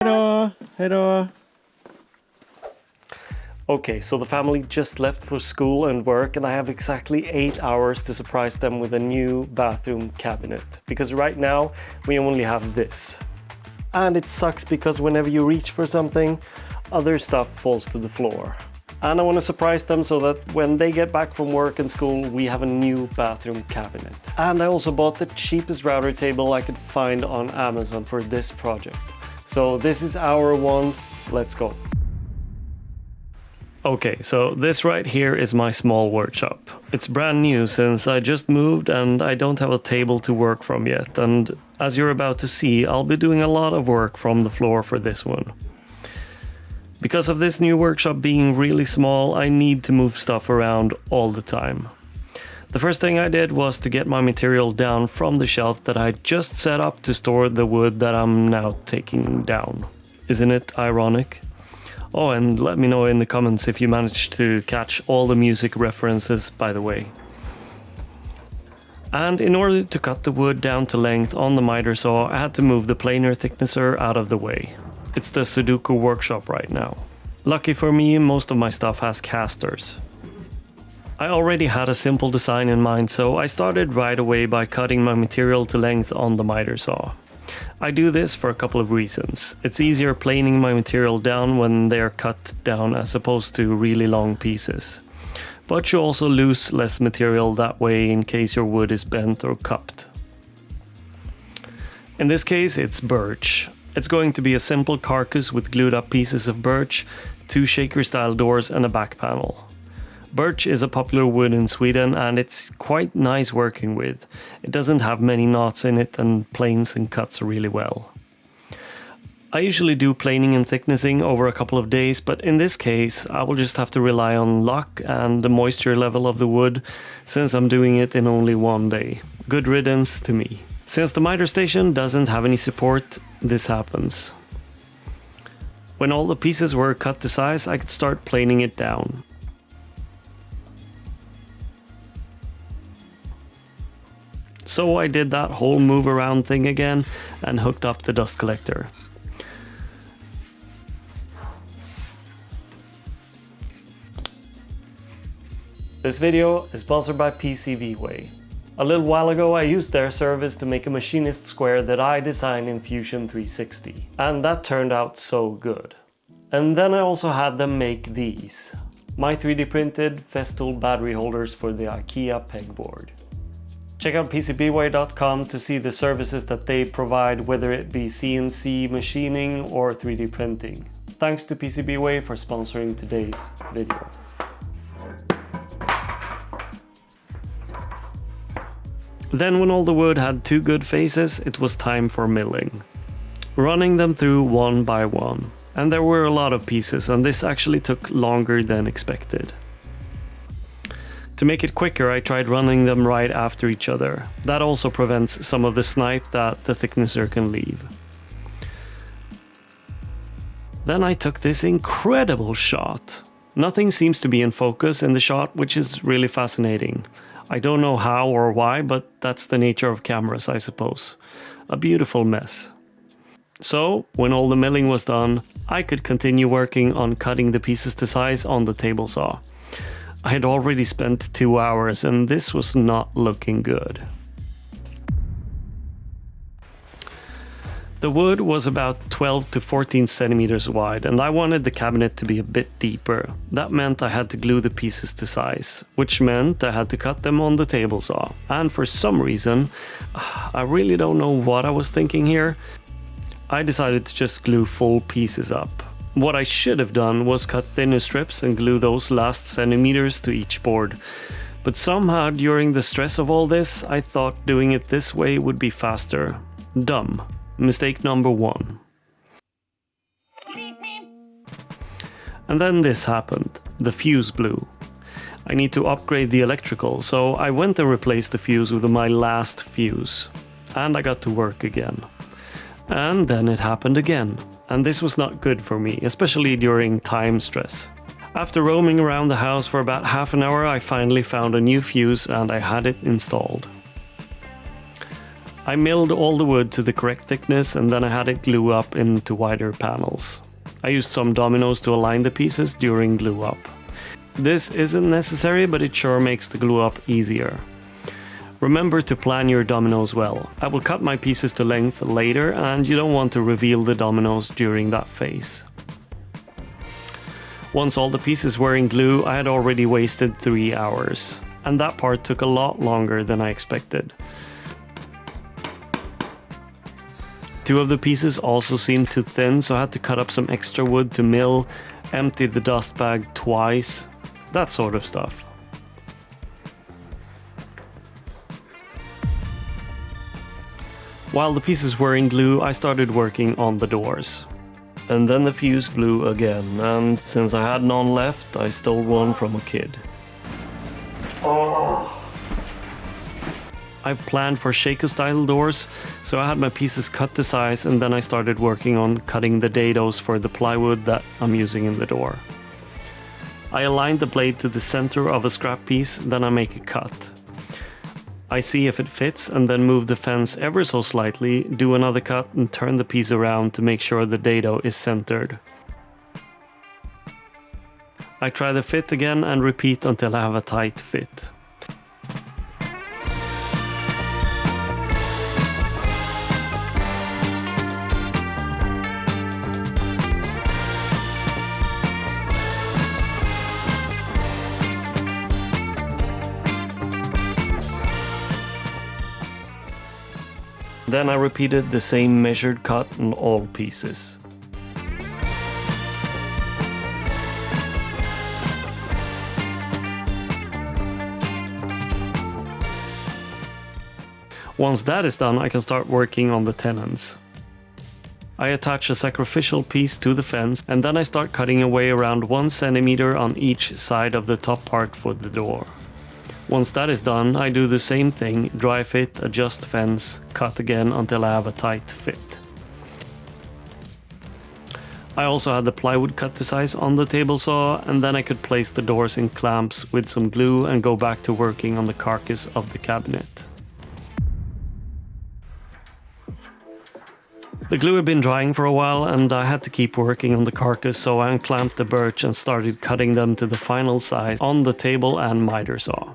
Hejdå! Hejdå! Okay, so the family just left for school and work, and I have exactly 8 hours to surprise them with a new bathroom cabinet. Because right now, we only have this. And it sucks because whenever you reach for something, other stuff falls to the floor. And I want to surprise them so that when they get back from work and school, we have a new bathroom cabinet. And I also bought the cheapest router table I could find on Amazon for this project. So this is hour one, let's go. Okay, so this right here is my small workshop. It's brand new since I just moved and I don't have a table to work from yet. And as you're about to see, I'll be doing a lot of work from the floor for this one. Because of this new workshop being really small, I need to move stuff around all the time. The first thing I did was to get my material down from the shelf that I just set up to store the wood that I'm now taking down. Isn't it ironic? Oh, and let me know in the comments if you managed to catch all the music references, by the way. And in order to cut the wood down to length on the miter saw, I had to move the planer thicknesser out of the way. It's the Sudoku workshop right now. Lucky for me, most of my stuff has casters. I already had a simple design in mind, so I started right away by cutting my material to length on the miter saw. I do this for a couple of reasons. It's easier planing my material down when they are cut down as opposed to really long pieces. But you also lose less material that way in case your wood is bent or cupped. In this case, it's birch. It's going to be a simple carcass with glued up pieces of birch, 2 shaker style doors and a back panel. Birch is a popular wood in Sweden and it's quite nice working with. It doesn't have many knots in it and planes and cuts really well. I usually do planing and thicknessing over a couple of days, but in this case I will just have to rely on luck and the moisture level of the wood since I'm doing it in only one day. Good riddance to me. Since the miter station doesn't have any support, this happens. When all the pieces were cut to size, I could start planing it down. So I did that whole move around thing again and hooked up the dust collector. This video is sponsored by PCBWay. A little while ago I used their service to make a machinist square that I designed in Fusion 360. And that turned out so good. And then I also had them make these. My 3D printed Festool battery holders for the IKEA pegboard. Check out PCBWay.com to see the services that they provide, whether it be CNC machining or 3D printing. Thanks to PCBWay for sponsoring today's video. Then when all the wood had 2 good faces, it was time for milling. Running them through one by one. And there were a lot of pieces, and this actually took longer than expected. To make it quicker, I tried running them right after each other. That also prevents some of the snipe that the thicknesser can leave. Then I took this incredible shot. Nothing seems to be in focus in the shot, which is really fascinating. I don't know how or why, but that's the nature of cameras, I suppose. A beautiful mess. So, when all the milling was done, I could continue working on cutting the pieces to size on the table saw. I had already spent 2 hours and this was not looking good. The wood was about 12 to 14 centimeters wide and I wanted the cabinet to be a bit deeper. That meant I had to glue the pieces to size, which meant I had to cut them on the table saw. And for some reason, I really don't know what I was thinking here, I decided to just glue full pieces up. What I should have done was cut thinner strips and glue those last centimeters to each board. But somehow during the stress of all this, I thought doing it this way would be faster. Dumb. Mistake number 1. And then this happened. The fuse blew. I need to upgrade the electrical, so I went and replaced the fuse with my last fuse. And I got to work again. And then it happened again. And this was not good for me, especially during time stress. After roaming around the house for about half an hour, I finally found a new fuse and I had it installed. I milled all the wood to the correct thickness and then I had it glue up into wider panels. I used some dominoes to align the pieces during glue up. This isn't necessary, but it sure makes the glue up easier. Remember to plan your dominoes well. I will cut my pieces to length later and you don't want to reveal the dominoes during that phase. Once all the pieces were in glue, I had already wasted 3 hours. And that part took a lot longer than I expected. 2 of the pieces also seemed too thin, so I had to cut up some extra wood to mill, empty the dust bag twice, that sort of stuff. While the pieces were in glue, I started working on the doors. And then the fuse blew again, and since I had none left, I stole one from a kid. I've planned for shaker style doors, so I had my pieces cut to size and then I started working on cutting the dados for the plywood that I'm using in the door. I align the blade to the center of a scrap piece, then I make a cut. I see if it fits and then move the fence ever so slightly, do another cut and turn the piece around to make sure the dado is centered. I try the fit again and repeat until I have a tight fit. Then I repeated the same measured cut on all pieces. Once that is done, I can start working on the tenons. I attach a sacrificial piece to the fence and then I start cutting away around 1 centimeter on each side of the top part for the door. Once that is done, I do the same thing, dry fit, adjust fence, cut again until I have a tight fit. I also had the plywood cut to size on the table saw, and then I could place the doors in clamps with some glue and go back to working on the carcass of the cabinet. The glue had been drying for a while and I had to keep working on the carcass, so I unclamped the birch and started cutting them to the final size on the table and miter saw.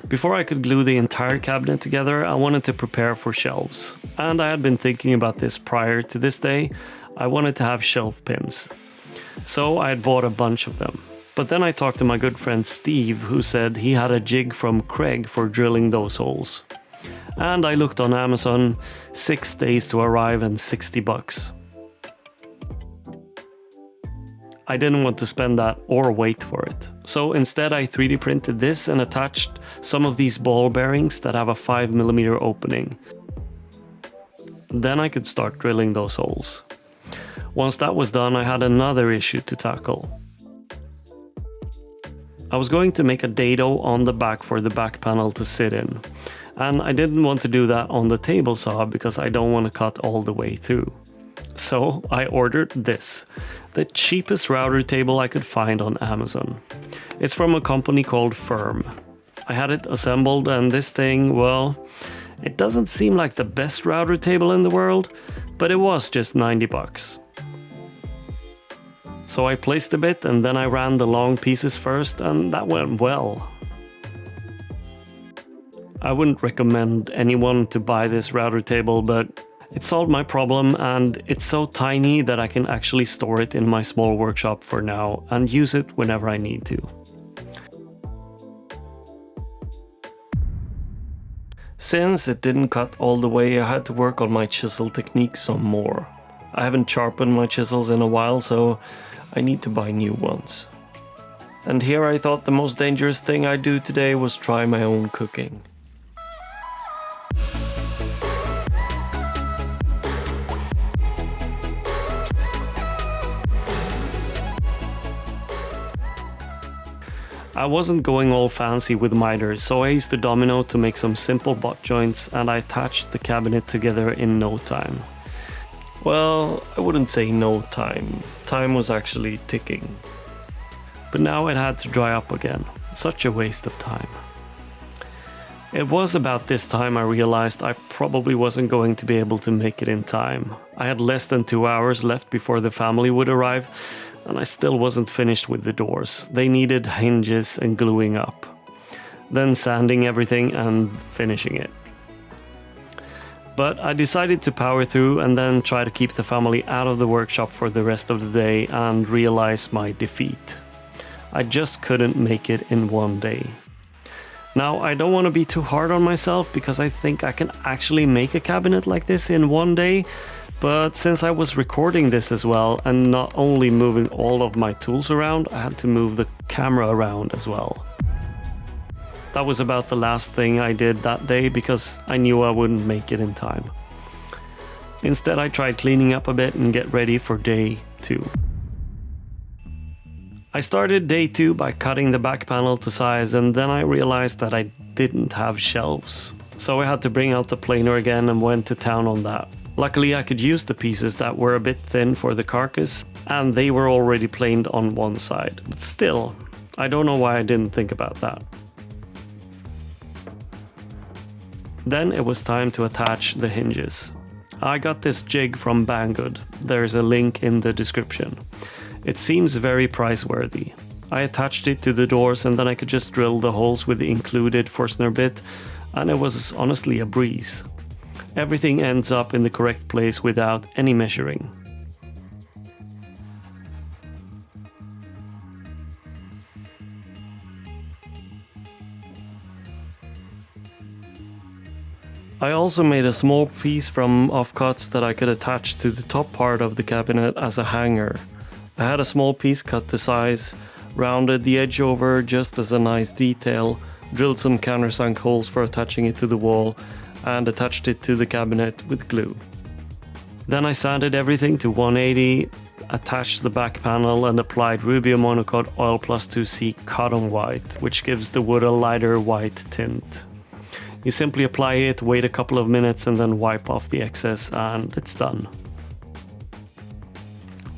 Before I could glue the entire cabinet together, I wanted to prepare for shelves. And I had been thinking about this prior to this day. I wanted to have shelf pins. So I had bought a bunch of them. But then I talked to my good friend Steve, who said he had a jig from Craig for drilling those holes. And I looked on Amazon, 6 days to arrive and $60. I didn't want to spend that or wait for it. So instead I 3D printed this and attached some of these ball bearings that have a 5mm opening. Then I could start drilling those holes. Once that was done, I had another issue to tackle. I was going to make a dado on the back for the back panel to sit in. And I didn't want to do that on the table saw because I don't want to cut all the way through. So I ordered this, the cheapest router table I could find on Amazon. It's from a company called Firm. I had it assembled and this thing, well, it doesn't seem like the best router table in the world, but it was just $90. So I placed a bit and then I ran the long pieces first and that went well. I wouldn't recommend anyone to buy this router table, but it solved my problem and it's so tiny that I can actually store it in my small workshop for now and use it whenever I need to. Since it didn't cut all the way, I had to work on my chisel technique some more. I haven't sharpened my chisels in a while, so I need to buy new ones. And here I thought the most dangerous thing I'd do today was try my own cooking. I wasn't going all fancy with miters, so I used the domino to make some simple butt joints and I attached the cabinet together in no time. Well, I wouldn't say no time. Time was actually ticking. But now it had to dry up again. Such a waste of time. It was about this time I realized I probably wasn't going to be able to make it in time. I had less than 2 hours left before the family would arrive, and I still wasn't finished with the doors. They needed hinges and gluing up, then sanding everything and finishing it. But I decided to power through and then try to keep the family out of the workshop for the rest of the day and realize my defeat. I just couldn't make it in one day. Now, I don't want to be too hard on myself because I think I can actually make a cabinet like this in one day, but since I was recording this as well and not only moving all of my tools around, I had to move the camera around as well. That was about the last thing I did that day because I knew I wouldn't make it in time. Instead, I tried cleaning up a bit and get ready for day 2. I started day 2 by cutting the back panel to size, and then I realized that I didn't have shelves. So I had to bring out the planer again and went to town on that. Luckily I could use the pieces that were a bit thin for the carcass, and they were already planed on one side. But still, I don't know why I didn't think about that. Then it was time to attach the hinges. I got this jig from Banggood. There's a link in the description. It seems very price-worthy. I attached it to the doors and then I could just drill the holes with the included Forstner bit, and it was honestly a breeze. Everything ends up in the correct place without any measuring. I also made a small piece from offcuts that I could attach to the top part of the cabinet as a hanger. I had a small piece cut to size, rounded the edge over just as a nice detail, drilled some countersunk holes for attaching it to the wall, and attached it to the cabinet with glue. Then I sanded everything to 180, attached the back panel and applied Rubio Monocoat Oil Plus 2C Cotton White, which gives the wood a lighter white tint. You simply apply it, wait a couple of minutes and then wipe off the excess and it's done.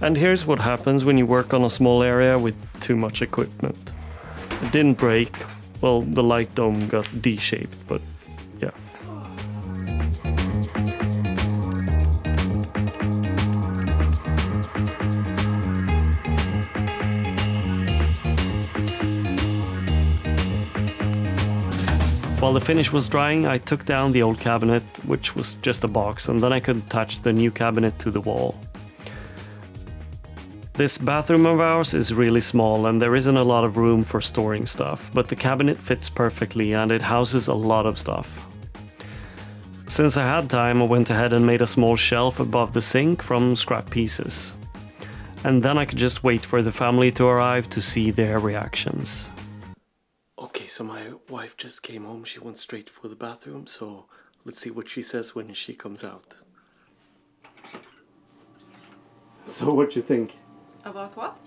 And here's what happens when you work on a small area with too much equipment. It didn't break, well, the light dome got D-shaped, but yeah. While the finish was drying, I took down the old cabinet, which was just a box, and then I could attach the new cabinet to the wall. This bathroom of ours is really small and there isn't a lot of room for storing stuff, but the cabinet fits perfectly and it houses a lot of stuff. Since I had time, I went ahead and made a small shelf above the sink from scrap pieces. And then I could just wait for the family to arrive to see their reactions. Okay, so my wife just came home, she went straight for the bathroom, so let's see what she says when she comes out. So what you think? About what?